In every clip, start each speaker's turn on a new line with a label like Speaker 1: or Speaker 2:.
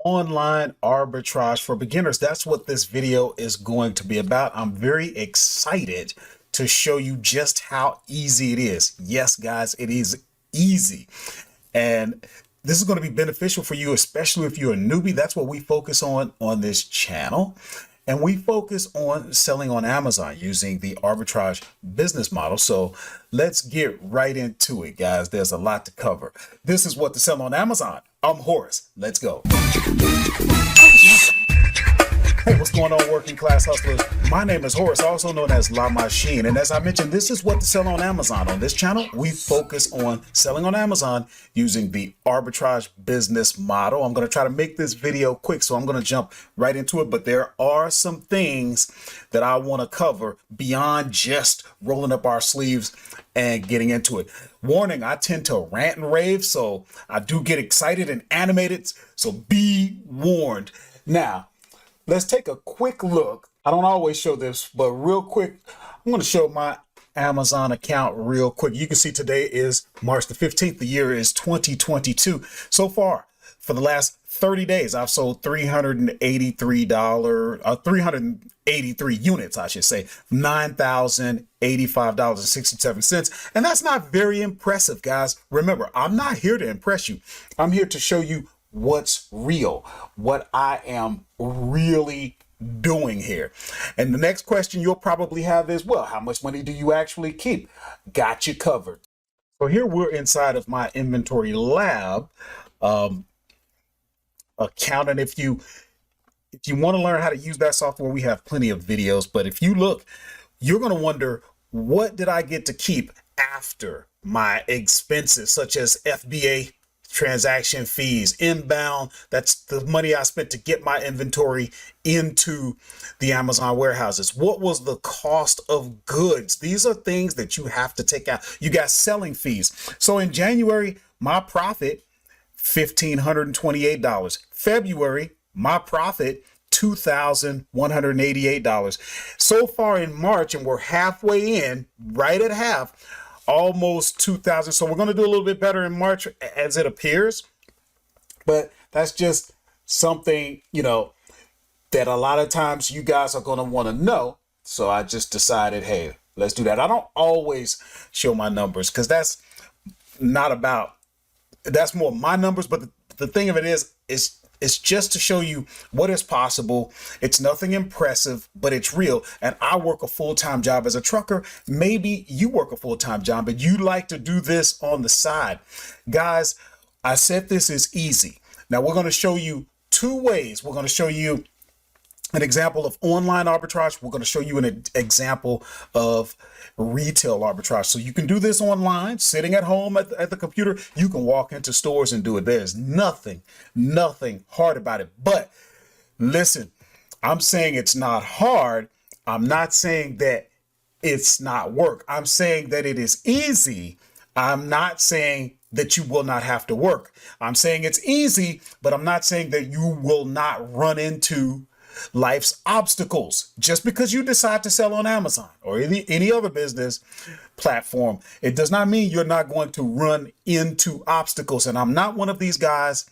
Speaker 1: Online arbitrage for beginners. That's what this video is going to be about. I'm very excited to show you just how easy it is. Yes, guys, it is easy. And this is going to be beneficial for you, especially if you're a newbie. That's what we focus on this channel. And we focus on selling on Amazon using the arbitrage business model. So let's get right into it, guys. There's a lot to cover. This is what to sell on Amazon. I'm Horace. Let's go. Oh, yeah. Hey, what's going on, working class hustlers? My name is Horace, also known as La Machine. And as I mentioned, this is what to sell on Amazon. On this channel, we focus on selling on Amazon using the arbitrage business model. I'm going to try to make this video quick, so I'm going to jump right into it. But there are some things that I want to cover beyond just rolling up our sleeves and getting into it. Warning, I tend to rant and rave, so I do get excited and animated. So be warned. Now, let's take a quick look. I don't always show this, but real quick, I'm going to show my Amazon account real quick. You can see today is March the 15th. The year is 2022. So far, for the last 30 days, I've sold $383 units, I should say, $9,085.67. And that's not very impressive, guys. Remember, I'm not here to impress you. I'm here to show you what's real, what I am really doing here. And the next question you'll probably have is, well, how much money do you actually keep? Got you covered. So here we're inside of my inventory lab account. And if you want to learn how to use that software, we have plenty of videos. But if you look, you're going to wonder, what did I get to keep after my expenses, such as FBA transaction fees, inbound? That's the money I spent to get my inventory into the Amazon warehouses. What was the cost of goods? These are things that you have to take out. You got selling fees. So in January, my profit, $1,528. February, my profit, $2,188. So far in March, and we're halfway in, right at half, almost 2,000. So we're going to do a little bit better in March as it appears. But that's just something, that a lot of times you guys are going to want to know. So I just decided, hey, let's do that. I don't always show my numbers because that's more my numbers. But the thing of it is it's just to show you what is possible. It's nothing impressive, but it's real. And I work a full-time job as a trucker. Maybe you work a full-time job, but you like to do this on the side. Guys, I said this is easy. Now we're going to show you two ways. We're going to show you an example of online arbitrage. We're going to show you an example of retail arbitrage. So you can do this online, sitting at home at the computer. You can walk into stores and do it. There's nothing hard about it. But listen, I'm saying it's not hard. I'm not saying that it's not work. I'm saying that it is easy. I'm not saying that you will not have to work. I'm saying it's easy, but I'm not saying that you will not run into life's obstacles. Just because you decide to sell on Amazon or any other business platform, it does not mean you're not going to run into obstacles. And I'm not one of these guys.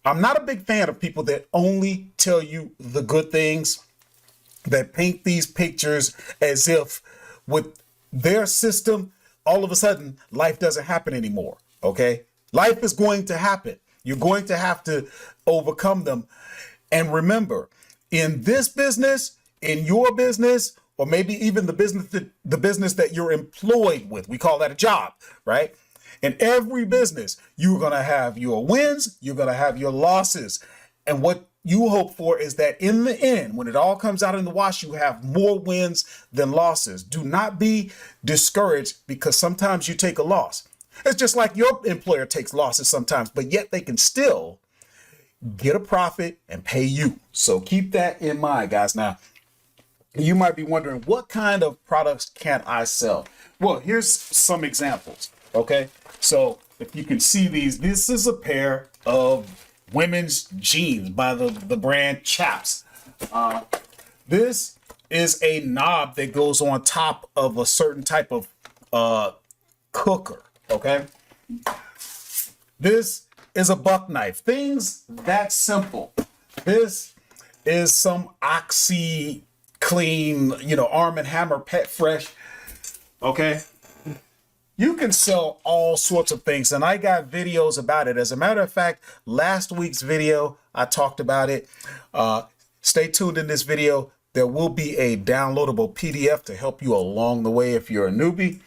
Speaker 1: I'm not a big fan of people that only tell you the good things, that paint these pictures as if with their system, all of a sudden life doesn't happen anymore. Okay. Life is going to happen. You're going to have to overcome them. And remember, in this business, in your business, or maybe even the business that you're employed with, we call that a job, right? In every business, you're going to have your wins, you're going to have your losses. And what you hope for is that in the end, when it all comes out in the wash, you have more wins than losses. Do not be discouraged because sometimes you take a loss. It's just like your employer takes losses sometimes, but yet they can still get a profit and pay you. So keep that in mind, guys. Now, you might be wondering, what kind of products can I sell? Well, here's some examples. Okay. So if you can see these, this is a pair of women's jeans by the brand Chaps. This is a knob that goes on top of a certain type of cooker. Okay. This is a buck knife. Things that simple. This is some Oxy Clean, Arm & Hammer Pet Fresh. Okay. You can sell all sorts of things, and I got videos about it. As a matter of fact, last week's video, I talked about it. Stay tuned in this video. There will be a downloadable PDF to help you along the way if you're a newbie.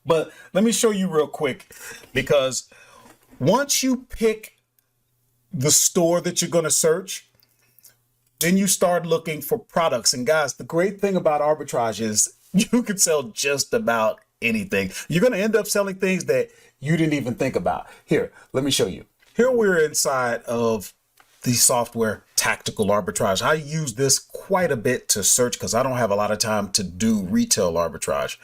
Speaker 1: But let me show you real quick, because once you pick the store that you're going to search, then you start looking for products. And guys, the great thing about arbitrage is you can sell just about anything. You're going to end up selling things that you didn't even think about. Here, let me show you. Here we're inside of the software Tactical Arbitrage. I use this quite a bit to search because I don't have a lot of time to do retail arbitrage.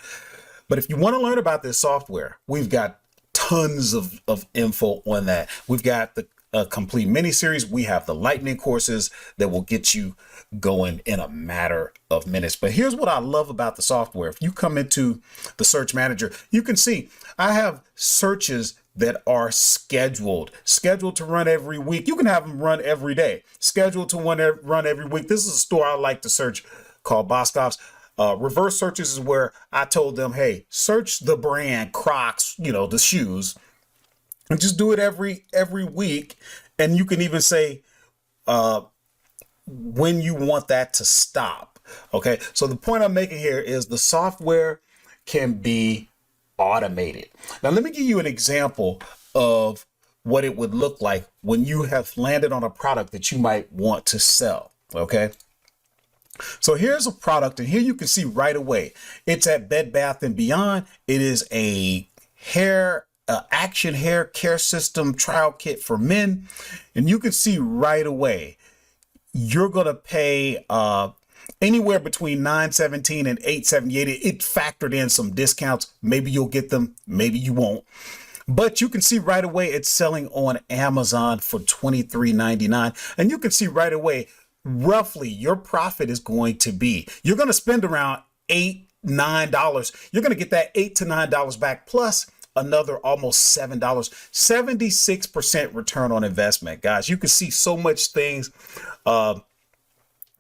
Speaker 1: But if you want to learn about this software, we've got tons of info on that. We've got the complete mini series. We have the lightning courses that will get you going in a matter of minutes. But here's what I love about the software. If you come into the search manager, you can see I have searches that are scheduled to run every week. You can have them run every day, scheduled to run every week. This is a store I like to search called Boscov's. Reverse searches is where I told them, hey, search the brand Crocs, the shoes, and just do it every week. And you can even say when you want that to stop. Okay, so the point I'm making here is the software can be automated. Now, let me give you an example of what it would look like when you have landed on a product that you might want to sell. Okay. So here's a product, and here you can see right away, it's at Bed Bath & Beyond. It is a action hair care system trial kit for men. And you can see right away, you're going to pay anywhere between $9.17 and $8.78. It factored in some discounts. Maybe you'll get them, maybe you won't. But you can see right away it's selling on Amazon for $23.99. And you can see right away, roughly your profit is going to be, you're going to spend around $8-9. You're going to get that $8 to $9 back, plus another almost $7. 76% return on investment, guys. You can see so much things.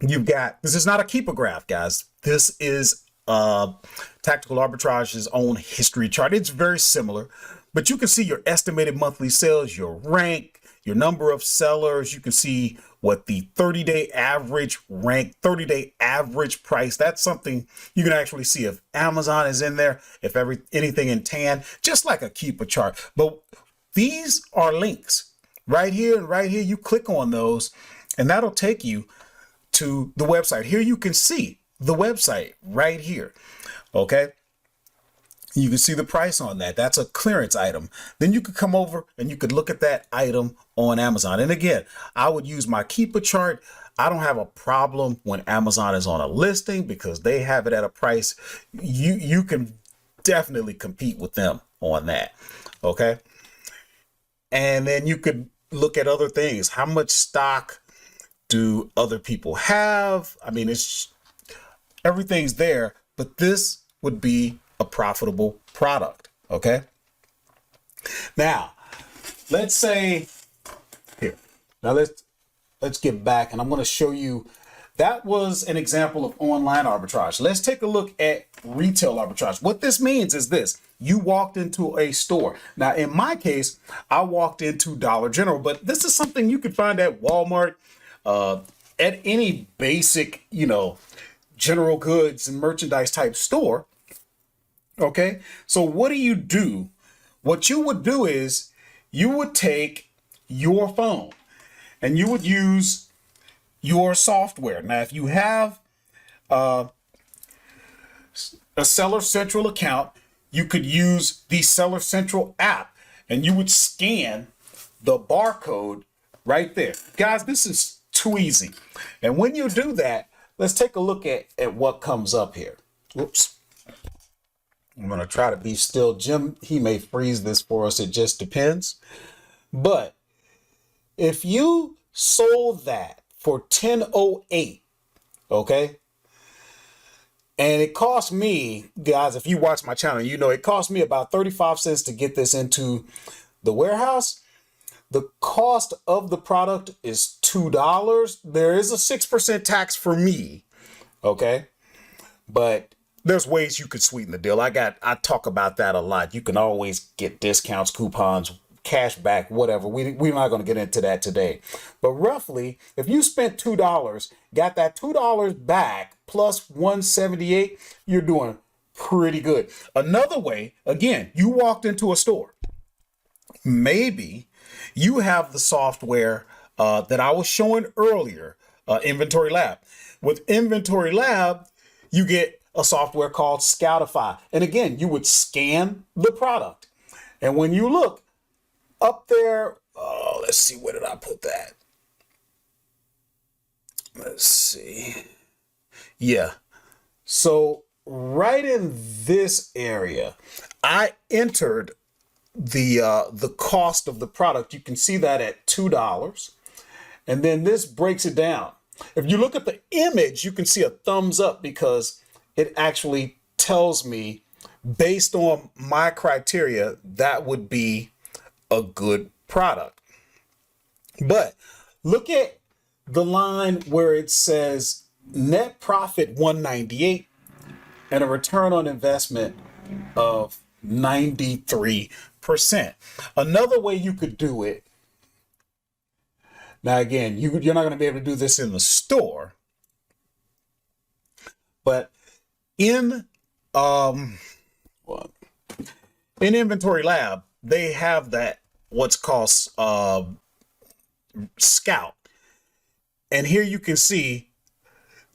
Speaker 1: You've got, this is not a keeper graph, guys. This is Tactical Arbitrage's own history chart. It's very similar, but you can see your estimated monthly sales, your rank, your number of sellers. You can see what the 30-day average rank, 30-day average price. That's something you can actually see if Amazon is in there, if anything in tan, just like a keeper chart. But these are links right here and right here. You click on those and that'll take you to the website. Here you can see the website right here. Okay. You can see the price on that. That's a clearance item. Then you could come over and you could look at that item on Amazon. And again, I would use my keeper chart. I don't have a problem when Amazon is on a listing because they have it at a price. You can definitely compete with them on that. Okay. And then you could look at other things. How much stock do other people have? I mean, everything's there, but this would be a profitable product. Okay. Now, let's say here. Now let's get back, and I'm going to show you. That was an example of online arbitrage. Let's take a look at retail arbitrage. What this means is this: you walked into a store. Now, in my case, I walked into Dollar General, but this is something you can find at Walmart, at any basic, general goods and merchandise type store. Okay, so what do? What you would do is you would take your phone and you would use your software. Now, if you have a Seller Central account, you could use the Seller Central app and you would scan the barcode right there. Guys, this is too easy. And when you do that, let's take a look at what comes up here. Whoops. I'm going to try to be still. Jim, he may freeze this for us. It just depends. But if you sold that for $10.08, okay, and it cost me, guys, if you watch my channel, it cost me about 35 cents to get this into the warehouse. The cost of the product is $2. There is a 6% tax for me. Okay. But there's ways you could sweeten the deal. I talk about that a lot. You can always get discounts, coupons, cash back, whatever. We're not going to get into that today. But roughly, if you spent $2, got that $2 back plus 178, you're doing pretty good. Another way, again, you walked into a store. Maybe you have the software that I was showing earlier, Inventory Lab. With Inventory Lab, you get a software called Scoutify. And again, you would scan the product. And when you look up there, let's see, where did I put that? Let's see. Yeah. So right in this area, I entered the cost of the product. You can see that at $2. And then this breaks it down. If you look at the image, you can see a thumbs up because it actually tells me, based on my criteria, that would be a good product. But look at the line where it says net profit 198 and a return on investment of 93%. Another way you could do it. Now, again, you're not going to be able to do this in the store, but in Inventory Lab, they have that what's called Scout. And here you can see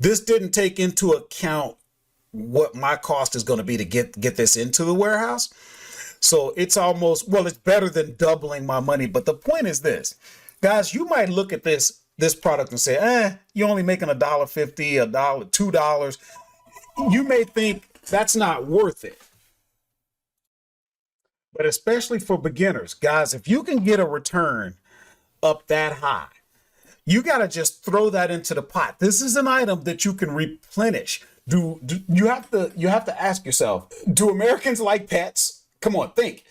Speaker 1: this didn't take into account what my cost is going to be to get this into the warehouse. So it's almost, well, it's better than doubling my money. But the point is this, guys, you might look at this product and say, you're only making $1.50, $2. You may think that's not worth it. But especially for beginners, guys, if you can get a return up that high, you got to just throw that into the pot. This is an item that you can replenish. Do you have to ask yourself, do Americans like pets? Come on, think.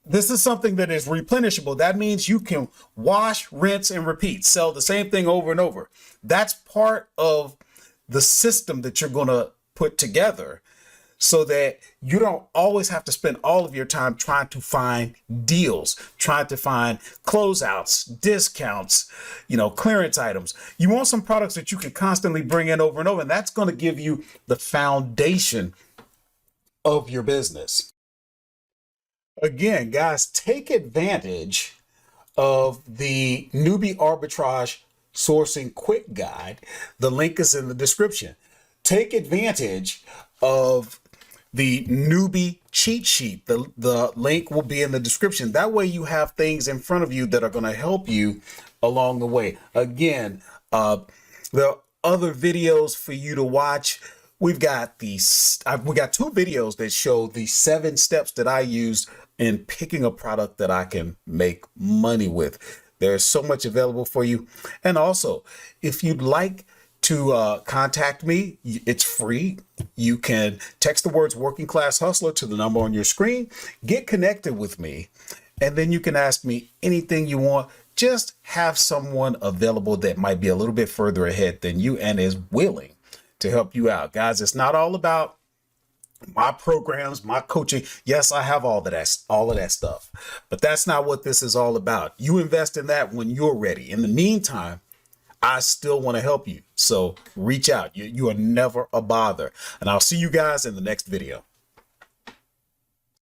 Speaker 1: This is something that is replenishable. That means you can wash, rinse, and repeat. Sell the same thing over and over. That's part of the system that you're going to put together so that you don't always have to spend all of your time trying to find deals, trying to find closeouts, discounts, clearance items. You want some products that you can constantly bring in over and over, and that's going to give you the foundation of your business. Again, guys, take advantage of the Newbie Arbitrage Sourcing Quick Guide. The link is in the description. Take advantage of the newbie cheat sheet. The link will be in the description. That way you have things in front of you that are going to help you along the way. Again, there are other videos for you to watch. We got 2 videos that show the 7 steps that I use in picking a product that I can make money with. There's so much available for you. And also, if you'd like to contact me, it's free. You can text the words working class hustler to the number on your screen, get connected with me, and then you can ask me anything you want. Just have someone available that might be a little bit further ahead than you and is willing to help you out. Guys, it's not all about my programs, my coaching. Yes, I have all of that stuff, but that's not what this is all about. You invest in that when you're ready. In the meantime, I still want to help you. So reach out. You are never a bother. And I'll see you guys in the next video.